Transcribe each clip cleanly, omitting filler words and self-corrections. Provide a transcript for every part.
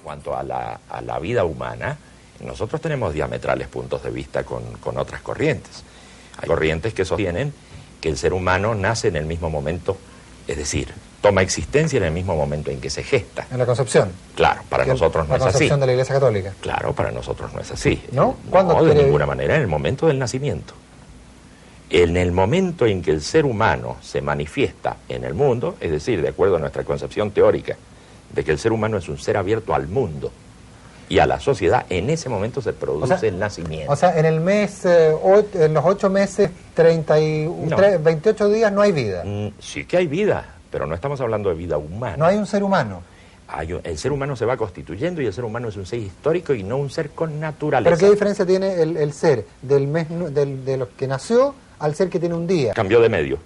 cuanto a la vida humana, nosotros tenemos diametrales puntos de vista con otras corrientes. Hay corrientes que sostienen que el ser humano nace en el mismo momento, es decir, toma existencia en el mismo momento en que se gesta. En la concepción. Claro, para nosotros no es así. La concepción de la Iglesia Católica. Claro, para nosotros no es así. ¿No? No, de ninguna manera, en el momento del nacimiento. En el momento en que el ser humano se manifiesta en el mundo, es decir, de acuerdo a nuestra concepción teórica, de que el ser humano es un ser abierto al mundo y a la sociedad, en ese momento se produce el nacimiento. O sea, en el mes, en los 8 meses, 28 días no hay vida. Sí que hay vida, pero no estamos hablando de vida humana. No hay un ser humano. El ser humano se va constituyendo y el ser humano es un ser histórico y no un ser con naturaleza. ¿Pero qué diferencia tiene el ser del mes de lo que nació al ser que tiene un día? Cambió de medio.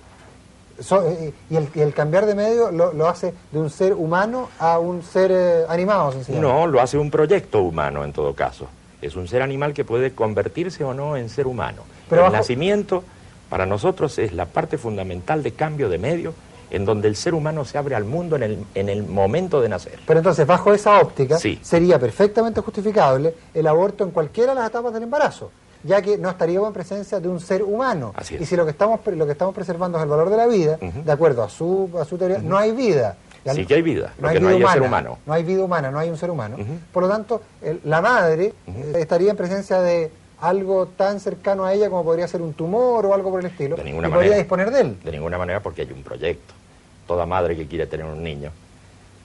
Y el cambiar de medio lo hace de un ser humano a un ser animado, sencillamente. No, lo hace un proyecto humano en todo caso. Es un ser animal que puede convertirse o no en ser humano. Pero el nacimiento para nosotros es la parte fundamental de cambio de medio, en donde el ser humano se abre al mundo en el momento de nacer. Pero entonces, bajo esa óptica, sí, sería perfectamente justificable el aborto en cualquiera de las etapas del embarazo, ya que no estaríamos en presencia de un ser humano. Así es. Y si lo que estamos preservando es el valor de la vida, de acuerdo a su teoría, no hay vida. Sí que hay vida, no lo que no hay es ser humano. No hay vida humana, no hay un ser humano. Por lo tanto, la madre estaría en presencia de algo tan cercano a ella como podría ser un tumor o algo por el estilo. De ninguna y manera. Podría disponer de él. De ninguna manera, porque hay un proyecto. Toda madre que quiere tener un niño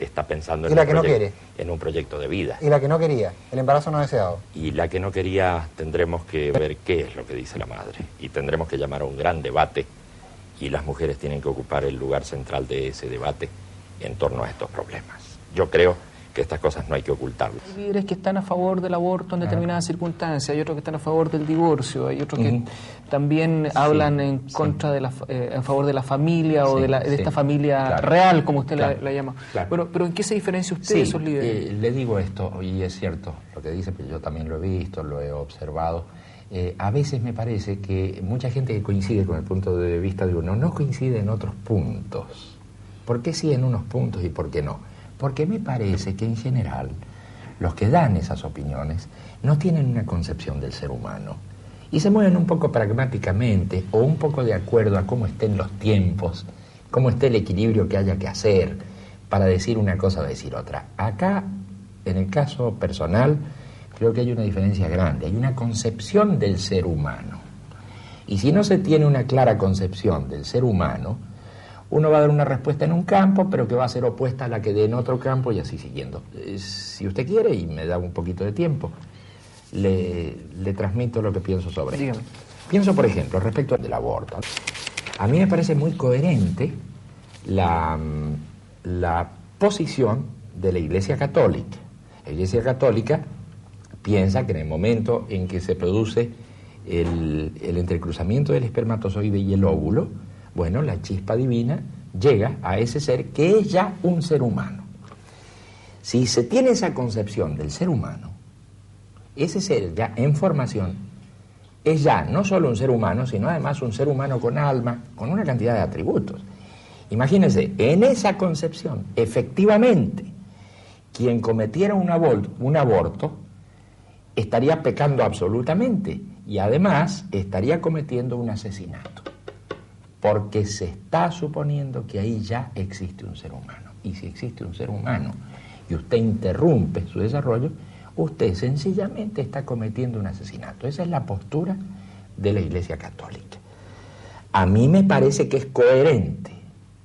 está pensando en un proyecto de vida. Y la que no quería, el embarazo no deseado. Y la que no quería, tendremos que ver qué es lo que dice la madre. Y tendremos que llamar a un gran debate. Y las mujeres tienen que ocupar el lugar central de ese debate en torno a estos problemas. Yo creo que estas cosas no hay que ocultarlas. Hay líderes que están a favor del aborto en determinadas circunstancias, hay otros que están a favor del divorcio, hay otros que también hablan en contra de en favor de la familia o de esta familia real, como usted la llama. Claro. Bueno, pero ¿en qué se diferencia usted de esos líderes? Le digo esto, y es cierto lo que dice, pero yo también lo he visto, lo he observado. A veces me parece que mucha gente que coincide con el punto de vista de uno no coincide en otros puntos. ¿Por qué sí en unos puntos y por qué no? Porque me parece que en general los que dan esas opiniones no tienen una concepción del ser humano y se mueven un poco pragmáticamente o un poco de acuerdo a cómo estén los tiempos, cómo esté el equilibrio que haya que hacer para decir una cosa o decir otra. Acá, en el caso personal, creo que hay una diferencia grande, hay una concepción del ser humano. Y si no se tiene una clara concepción del ser humano, uno va a dar una respuesta en un campo, pero que va a ser opuesta a la que dé en otro campo y así siguiendo. Si usted quiere, y me da un poquito de tiempo, le transmito lo que pienso sobre esto. Pienso, por ejemplo, respecto del aborto. A mí me parece muy coherente la posición de la Iglesia Católica. La Iglesia Católica piensa que en el momento en que se produce el entrecruzamiento del espermatozoide y el óvulo, bueno, la chispa divina llega a ese ser que es ya un ser humano. Si se tiene esa concepción del ser humano, ese ser ya en formación es ya no solo un ser humano, sino además un ser humano con alma, con una cantidad de atributos. Imagínense, en esa concepción, efectivamente, quien cometiera un aborto estaría pecando absolutamente y además estaría cometiendo un asesinato. Porque se está suponiendo que ahí ya existe un ser humano. Y si existe un ser humano y usted interrumpe su desarrollo, usted sencillamente está cometiendo un asesinato. Esa es la postura de la Iglesia Católica. A mí me parece que es coherente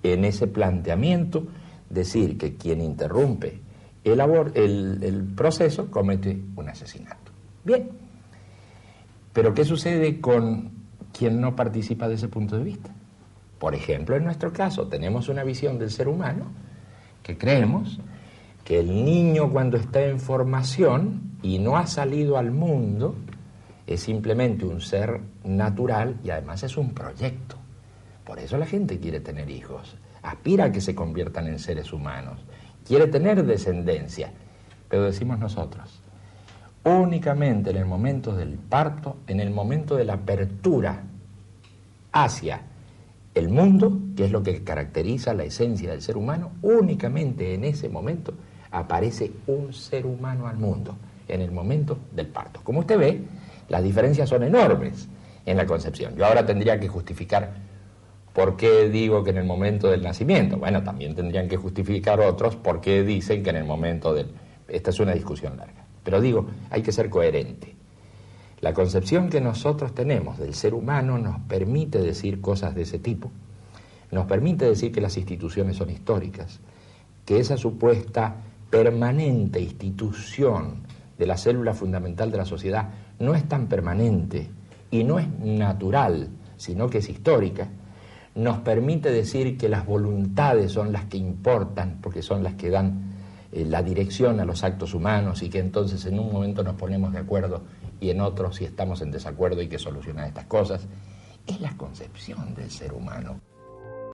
en ese planteamiento decir que quien interrumpe el proceso comete un asesinato. Bien, pero ¿qué sucede con quien no participa de ese punto de vista? Por ejemplo, en nuestro caso tenemos una visión del ser humano que creemos que el niño cuando está en formación y no ha salido al mundo es simplemente un ser natural y además es un proyecto. Por eso la gente quiere tener hijos, aspira a que se conviertan en seres humanos, quiere tener descendencia, pero decimos nosotros, únicamente en el momento del parto, en el momento de la apertura hacia el mundo, que es lo que caracteriza la esencia del ser humano, únicamente en ese momento aparece un ser humano al mundo en el momento del parto. Como usted ve, las diferencias son enormes en la concepción. Yo ahora tendría que justificar por qué digo que en el momento del nacimiento. Bueno, también tendrían que justificar otros por qué dicen que en el momento del... Esta es una discusión larga. Pero digo, hay que ser coherente. La concepción que nosotros tenemos del ser humano nos permite decir cosas de ese tipo. Nos permite decir que las instituciones son históricas, que esa supuesta permanente institución de la célula fundamental de la sociedad no es tan permanente y no es natural, sino que es histórica. Nos permite decir que las voluntades son las que importan, porque son las que dan la dirección a los actos humanos, y que entonces en un momento nos ponemos de acuerdo y en otro, si estamos en desacuerdo, hay que solucionar estas cosas. Es la concepción del ser humano.